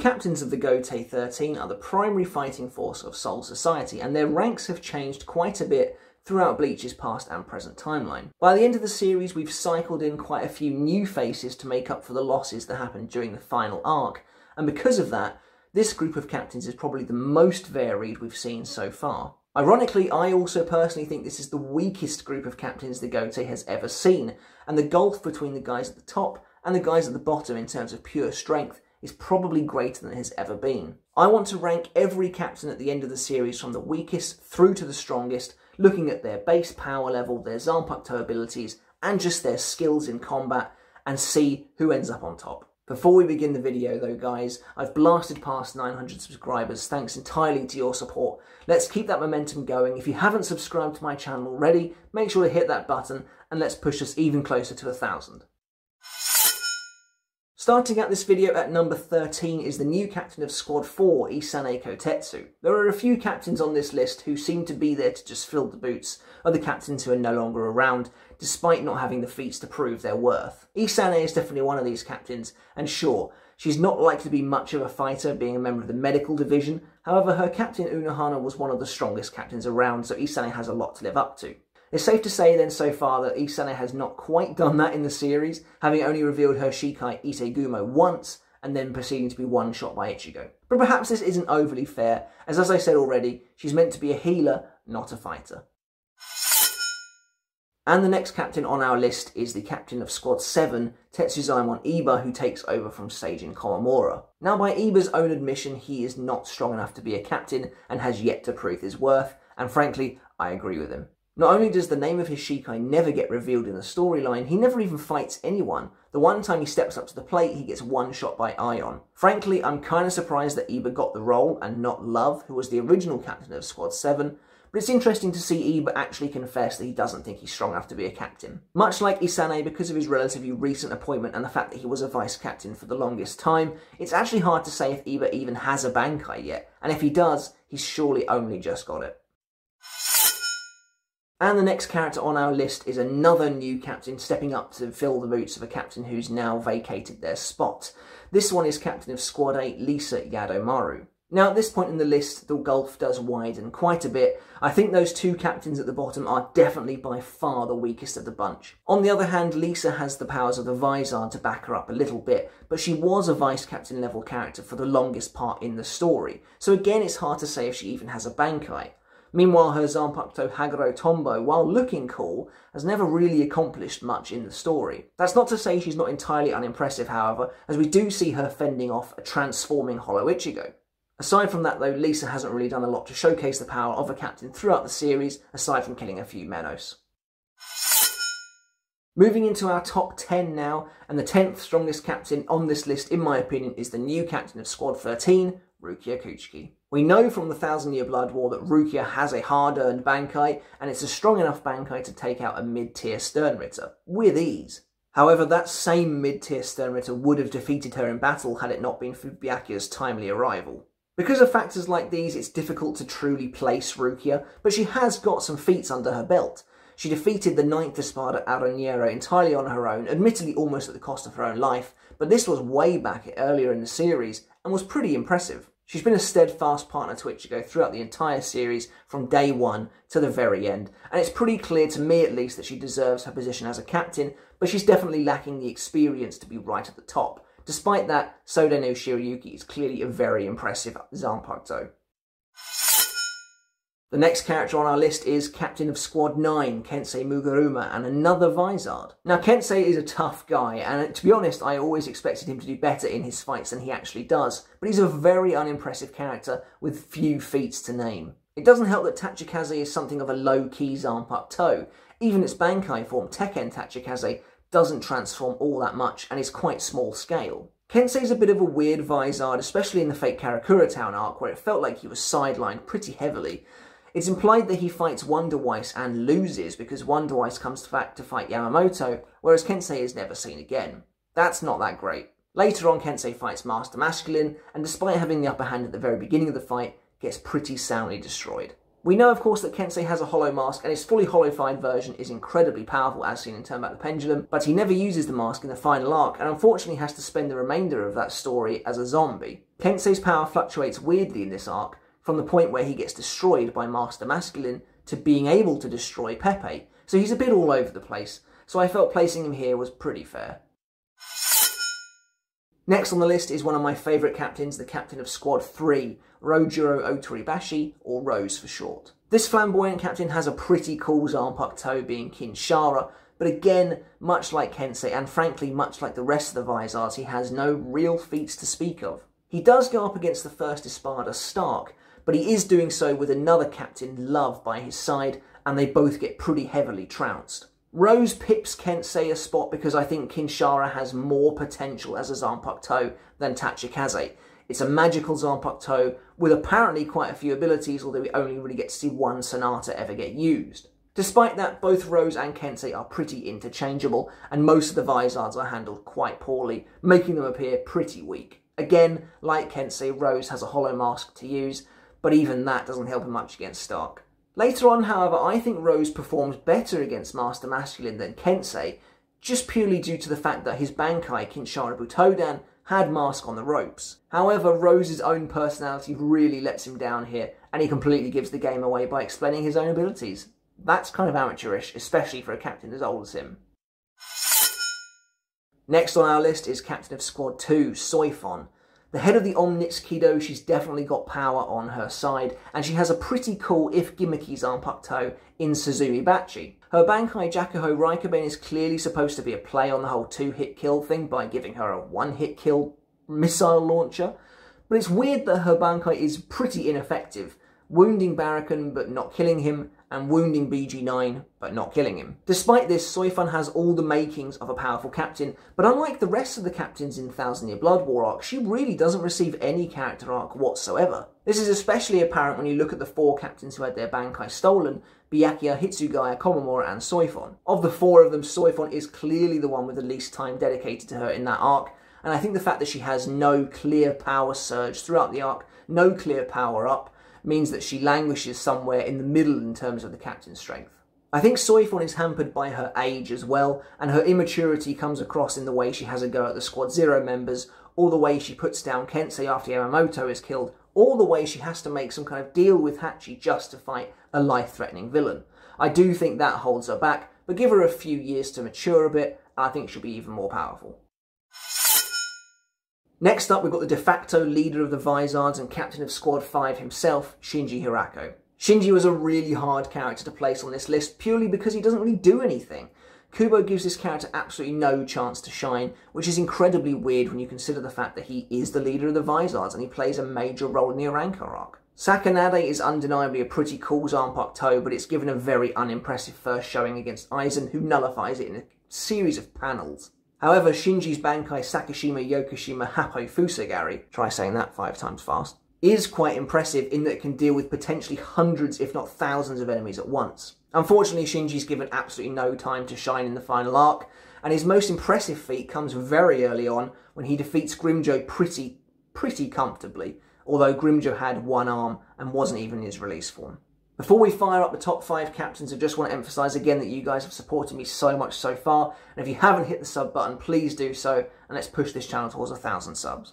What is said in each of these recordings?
captains of the Gotei 13 are the primary fighting force of Soul Society, and their ranks have changed quite a bit throughout Bleach's past and present timeline. By the end of the series, we've cycled in quite a few new faces to make up for the losses that happened during the final arc, and because of that, this group of captains is probably the most varied we've seen so far. Ironically, I also personally think this is the weakest group of captains the Gotei has ever seen, and the gulf between the guys at the top and the guys at the bottom in terms of pure strength is probably greater than it has ever been. I want to rank every captain at the end of the series from the weakest through to the strongest, looking at their base power level, their Zanpakuto abilities, and just their skills in combat, and see who ends up on top. Before we begin the video though guys, I've blasted past 900 subscribers thanks entirely to your support. Let's keep that momentum going. If you haven't subscribed to my channel already, make sure to hit that button and let's push us even closer to 1,000. Starting out this video at number 13 is the new captain of Squad 4, Isane Kotetsu. There are a few captains on this list who seem to be there to just fill the boots of the captains who are no longer around, despite not having the feats to prove their worth. Isane is definitely one of these captains, and sure, she's not likely to be much of a fighter, being a member of the medical division. However, her captain Unohana was one of the strongest captains around, so Isane has a lot to live up to. It's safe to say then so far that Isane has not quite done that in the series, having only revealed her Shikai Itegumo once, and then proceeding to be one-shot by Ichigo. But perhaps this isn't overly fair, as I said already, she's meant to be a healer, not a fighter. And the next captain on our list is the captain of Squad 7, Tetsuzaemon Iba, who takes over from Seijin Komamura. Now by Iba's own admission, he is not strong enough to be a captain, and has yet to prove his worth, and frankly, I agree with him. Not only does the name of his Shikai never get revealed in the storyline, he never even fights anyone. The one time he steps up to the plate, he gets one shot by Ion. Frankly, I'm kind of surprised that Iba got the role and not Love, who was the original captain of Squad 7, but it's interesting to see Iba actually confess that he doesn't think he's strong enough to be a captain. Much like Isane, because of his relatively recent appointment and the fact that he was a vice captain for the longest time, it's actually hard to say if Iba even has a Bankai yet, and if he does, he's surely only just got it. And the next character on our list is another new captain stepping up to fill the boots of a captain who's now vacated their spot. This one is captain of Squad 8, Lisa Yadomaru. Now at this point in the list, the gulf does widen quite a bit. I think those two captains at the bottom are definitely by far the weakest of the bunch. On the other hand, Lisa has the powers of the Vizard to back her up a little bit, but she was a vice captain level character for the longest part in the story, so again it's hard to say if she even has a Bankai. Meanwhile, her Zanpakuto Haguro Tombo, while looking cool, has never really accomplished much in the story. That's not to say she's not entirely unimpressive, however, as we do see her fending off a transforming Hollow Ichigo. Aside from that though, Lisa hasn't really done a lot to showcase the power of a captain throughout the series, aside from killing a few Menos. Moving into our top 10 now, and the 10th strongest captain on this list, in my opinion, is the new captain of Squad 13, Rukia Kuchiki. We know from the 1000-Year Blood War that Rukia has a hard-earned Bankai, and it's a strong enough Bankai to take out a mid-tier Sternritter, with ease. However, that same mid-tier Sternritter would have defeated her in battle had it not been for Byakuya's timely arrival. Because of factors like these, it's difficult to truly place Rukia, but she has got some feats under her belt. She defeated the 9th Espada Aranero entirely on her own, admittedly almost at the cost of her own life, but this was way back earlier in the series, and was pretty impressive. She's been a steadfast partner to Ichigo throughout the entire series, from day one to the very end, and it's pretty clear to me at least that she deserves her position as a captain, but she's definitely lacking the experience to be right at the top. Despite that, Sodeno Shiryuki is clearly a very impressive Zanpakuto. The next character on our list is Captain of Squad 9, Kensei Mugeruma, and another Vizard. Now, Kensei is a tough guy, and to be honest, I always expected him to do better in his fights than he actually does, but he's a very unimpressive character with few feats to name. It doesn't help that Tachikaze is something of a low-key Zanpakuto. Even its Bankai form, Tekken Tachikaze, doesn't transform all that much, and is quite small scale. Kensei's a bit of a weird Vizard, especially in the Fate Karakura Town arc, where it felt like he was sidelined pretty heavily. It's implied that he fights Wonder Weiss and loses because Wonder Weiss comes back to fight Yamamoto, whereas Kensei is never seen again. That's not that great. Later on, Kensei fights Master Masculine, and despite having the upper hand at the very beginning of the fight, gets pretty soundly destroyed. We know, of course, that Kensei has a hollow mask, and his fully hollowified version is incredibly powerful, as seen in Turn Back the Pendulum, but he never uses the mask in the final arc, and unfortunately has to spend the remainder of that story as a zombie. Kensei's power fluctuates weirdly in this arc, from the point where he gets destroyed by Master Masculine to being able to destroy Pepe, so he's a bit all over the place, so I felt placing him here was pretty fair. Next on the list is one of my favourite captains, the captain of Squad 3, Rojiro Otoribashi, or Rose for short. This flamboyant captain has a pretty cool Zanpakuto being Kinshara, but again, much like Kensei, and frankly much like the rest of the Vizards, he has no real feats to speak of. He does go up against the first Espada, Stark, but he is doing so with another captain, Love, by his side, and they both get pretty heavily trounced. Rose pips Kensei a spot because I think Kinshara has more potential as a Zanpakuto than Tachikaze. It's a magical Zanpakuto with apparently quite a few abilities, although we only really get to see one Sonata ever get used. Despite that, both Rose and Kensei are pretty interchangeable, and most of the Vizards are handled quite poorly, making them appear pretty weak. Again, like Kensei, Rose has a hollow mask to use, but even that doesn't help him much against Stark. Later on, however, I think Rose performs better against Master Masculine than Kensei, just purely due to the fact that his Bankai, Kinshara Butoden, had Mask on the ropes. However, Rose's own personality really lets him down here, and he completely gives the game away by explaining his own abilities. That's kind of amateurish, especially for a captain as old as him. Next on our list is Captain of Squad 2, Soifon. The head of the Omnix Kido, she's definitely got power on her side, and she has a pretty cool, if gimmicky, Zanpakuto in Suzumi Bachi. Her Bankai Jakuho Raikkoben is clearly supposed to be a play on the whole two-hit kill thing by giving her a one-hit kill missile launcher, but it's weird that her Bankai is pretty ineffective, wounding Barakan but not killing him, and wounding BG9 but not killing him. Despite this, Soifon has all the makings of a powerful captain, but unlike the rest of the captains in Thousand Year Blood War arc, she really doesn't receive any character arc whatsoever. This is especially apparent when you look at the four captains who had their Bankai stolen: Byakuya, Hitsugaya, Komamura, and Soifon. Of the four of them, Soifon is clearly the one with the least time dedicated to her in that arc, and I think the fact that she has no clear power surge throughout the arc, no clear power up, means that she languishes somewhere in the middle in terms of the captain's strength. I think Soifon is hampered by her age as well, and her immaturity comes across in the way she has a go at the Squad 0 members, or the way she puts down Kensei after Yamamoto is killed, or the way she has to make some kind of deal with Hachi just to fight a life-threatening villain. I do think that holds her back, but give her a few years to mature a bit, and I think she'll be even more powerful. Next up, we've got the de facto leader of the Vizards and captain of Squad 5 himself, Shinji Hirako. Shinji was a really hard character to place on this list purely because he doesn't really do anything. Kubo gives this character absolutely no chance to shine, which is incredibly weird when you consider the fact that he is the leader of the Vizards and he plays a major role in the Arrancar arc. Sakanade is undeniably a pretty cool Zanpakuto, but it's given a very unimpressive first showing against Aizen, who nullifies it in a series of panels. However, Shinji's Bankai Sakashima Yokoshima Happo Fusagari, try saying that 5 times fast, is quite impressive in that it can deal with potentially hundreds if not thousands of enemies at once. Unfortunately, Shinji's given absolutely no time to shine in the final arc, and his most impressive feat comes very early on when he defeats Grimmjow pretty comfortably, although Grimmjow had one arm and wasn't even in his release form. Before we fire up the top 5 captains, I just want to emphasise again that you guys have supported me so much so far, and if you haven't hit the sub button, please do so, and let's push this channel towards 1,000 subs.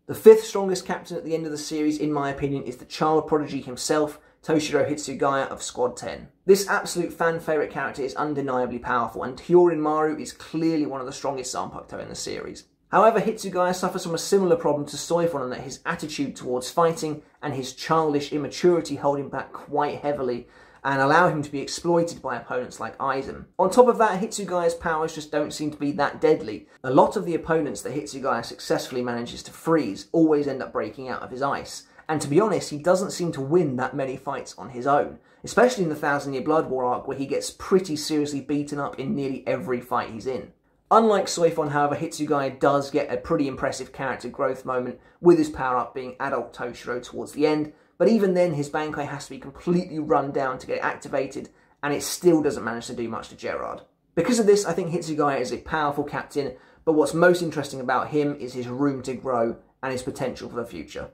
The 5th strongest captain at the end of the series, in my opinion, is the child prodigy himself, Toshiro Hitsugaya of Squad 10. This absolute fan favourite character is undeniably powerful, and Hyorin Maru is clearly one of the strongest Zanpakuto in the series. However, Hitsugaya suffers from a similar problem to Soifon in that his attitude towards fighting and his childish immaturity hold him back quite heavily and allow him to be exploited by opponents like Aizen. On top of that, Hitsugaya's powers just don't seem to be that deadly. A lot of the opponents that Hitsugaya successfully manages to freeze always end up breaking out of his ice, and to be honest, he doesn't seem to win that many fights on his own, especially in the Thousand Year Blood War arc where he gets pretty seriously beaten up in nearly every fight he's in. Unlike Soifon, however, Hitsugaya does get a pretty impressive character growth moment, with his power-up being Adult Toshiro towards the end, but even then his Bankai has to be completely run down to get activated, and it still doesn't manage to do much to Gerard. Because of this, I think Hitsugaya is a powerful captain, but what's most interesting about him is his room to grow and his potential for the future.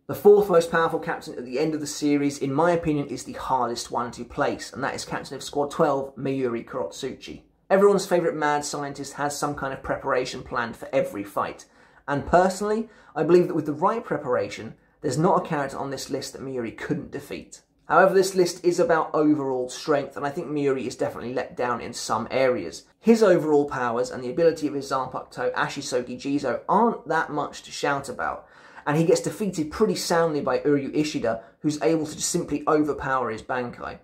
The 4th most powerful captain at the end of the series, in my opinion, is the hardest one to place, and that is captain of Squad 12, Mayuri Kurotsuchi. Everyone's favourite mad scientist has some kind of preparation planned for every fight. And personally, I believe that with the right preparation, there's not a character on this list that Miuri couldn't defeat. However, this list is about overall strength, and I think Miuri is definitely let down in some areas. His overall powers and the ability of his Zanpakuto, Ashisogi Jizo, aren't that much to shout about, and he gets defeated pretty soundly by Uryu Ishida, who's able to just simply overpower his Bankai.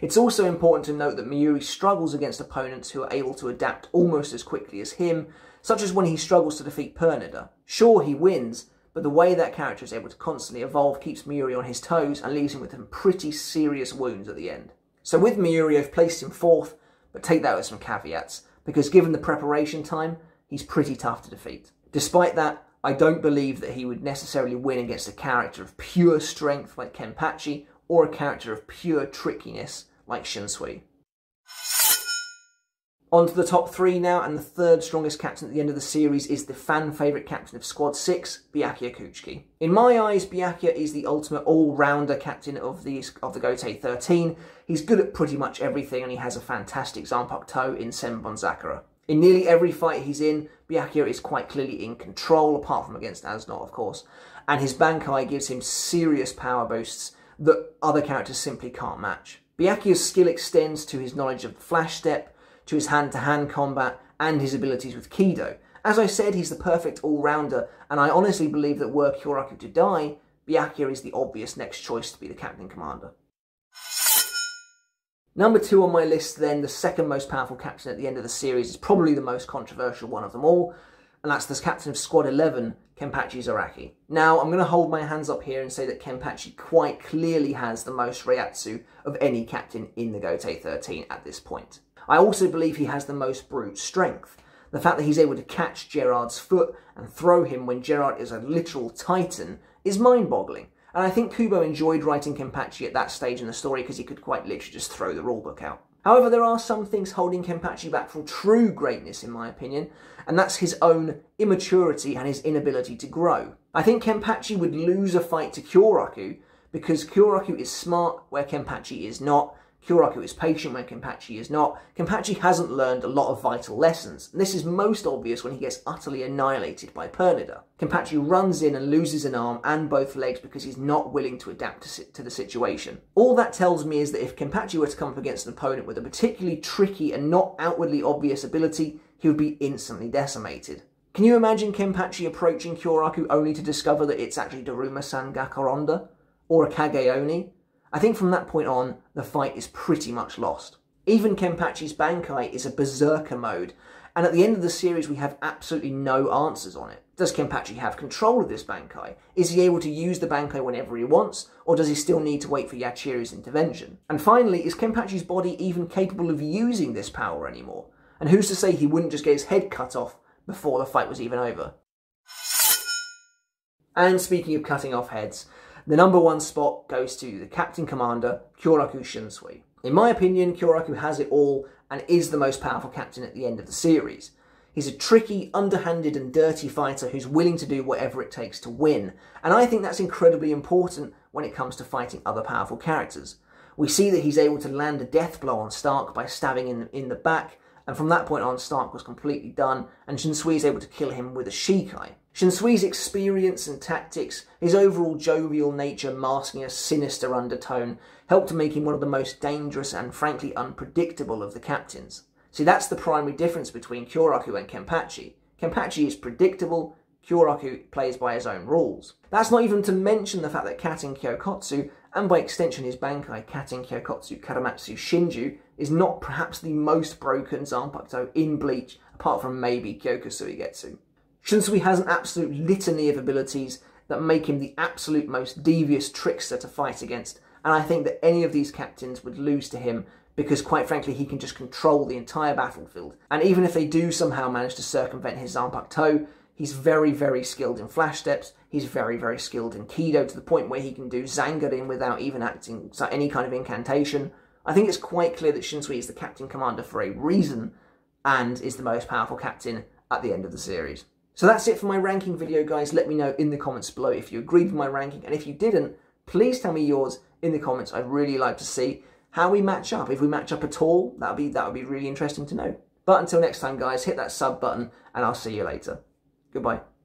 It's also important to note that Miuri struggles against opponents who are able to adapt almost as quickly as him, such as when he struggles to defeat Pernida. Sure, he wins, but the way that character is able to constantly evolve keeps Miuri on his toes and leaves him with some pretty serious wounds at the end. So with Miuri, I've placed him 4th, but take that with some caveats, because given the preparation time, he's pretty tough to defeat. Despite that, I don't believe that he would necessarily win against a character of pure strength like Kenpachi, or a character of pure trickiness like Shinsui. On to the top 3 now, and the third strongest captain at the end of the series is the fan favourite captain of Squad 6, Byakuya Kuchiki. In my eyes, Byakuya is the ultimate all-rounder captain of the Gotei 13. He's good at pretty much everything, and he has a fantastic Zanpakuto in Senbon Sakura. In nearly every fight he's in, Byakuya is quite clearly in control, apart from against Asnot, of course, and his Bankai gives him serious power boosts that other characters simply can't match. Byakuya's skill extends to his knowledge of the flash step, to his hand-to-hand combat, and his abilities with Kido. As I said, he's the perfect all-rounder, and I honestly believe that were Kyoraku to die, Byakuya is the obvious next choice to be the captain commander. Number 2 on my list then, the second most powerful captain at the end of the series, is probably the most controversial one of them all, and that's the captain of Squad 11, Kenpachi Zaraki. Now, I'm going to hold my hands up here and say that Kenpachi quite clearly has the most Reiatsu of any captain in the Gotei 13 at this point. I also believe he has the most brute strength. The fact that he's able to catch Gerard's foot and throw him when Gerard is a literal titan is mind-boggling. And I think Kubo enjoyed writing Kenpachi at that stage in the story because he could quite literally just throw the rulebook out. However, there are some things holding Kenpachi back from true greatness, in my opinion, and that's his own immaturity and his inability to grow. I think Kenpachi would lose a fight to Kyoraku because Kyoraku is smart where Kenpachi is not. Kyoraku is patient when Kenpachi is not. Kenpachi hasn't learned a lot of vital lessons, and this is most obvious when he gets utterly annihilated by Pernida. Kenpachi runs in and loses an arm and both legs because he's not willing to adapt to the situation. All that tells me is that if Kenpachi were to come up against an opponent with a particularly tricky and not outwardly obvious ability, he would be instantly decimated. Can you imagine Kenpachi approaching Kyoraku only to discover that it's actually Daruma-san Gakkoronda? Or a Kageoni? I think from that point on, the fight is pretty much lost. Even Kenpachi's Bankai is a berserker mode, and at the end of the series we have absolutely no answers on it. Does Kenpachi have control of this Bankai? Is he able to use the Bankai whenever he wants, or does he still need to wait for Yachiro's intervention? And finally, is Kenpachi's body even capable of using this power anymore? And who's to say he wouldn't just get his head cut off before the fight was even over? And speaking of cutting off heads, the number 1 spot goes to the captain commander, Kyoraku Shinsui. In my opinion, Kyoraku has it all and is the most powerful captain at the end of the series. He's a tricky, underhanded and dirty fighter who's willing to do whatever it takes to win, and I think that's incredibly important when it comes to fighting other powerful characters. We see that he's able to land a death blow on Stark by stabbing in the back, and from that point on Stark was completely done, and Shinsui is able to kill him with a Shikai. Shinsui's experience and tactics, his overall jovial nature masking a sinister undertone, helped to make him one of the most dangerous and frankly unpredictable of the captains. See, that's the primary difference between Kyoraku and Kenpachi. Kenpachi is predictable, Kyoraku plays by his own rules. That's not even to mention the fact that Katen Kyokotsu, and by extension his Bankai Katen Kyokotsu Karamatsu Shinju, is not perhaps the most broken Zanpakuto in Bleach, apart from maybe Kyoku Suigetsu. Shinsui has an absolute litany of abilities that make him the absolute most devious trickster to fight against, and I think that any of these captains would lose to him because, quite frankly, he can just control the entire battlefield. And even if they do somehow manage to circumvent his Zanpakuto, he's very, very skilled in flash steps, he's very, very skilled in Kido, to the point where he can do Zangarin without even acting any kind of incantation. I think it's quite clear that Shinsui is the captain commander for a reason, and is the most powerful captain at the end of the series. So that's it for my ranking video, guys. Let me know in the comments below if you agreed with my ranking, and if you didn't, please tell me yours in the comments. I'd really like to see how we match up. If we match up at all, that would be really interesting to know. But until next time, guys, hit that sub button, and I'll see you later. Goodbye.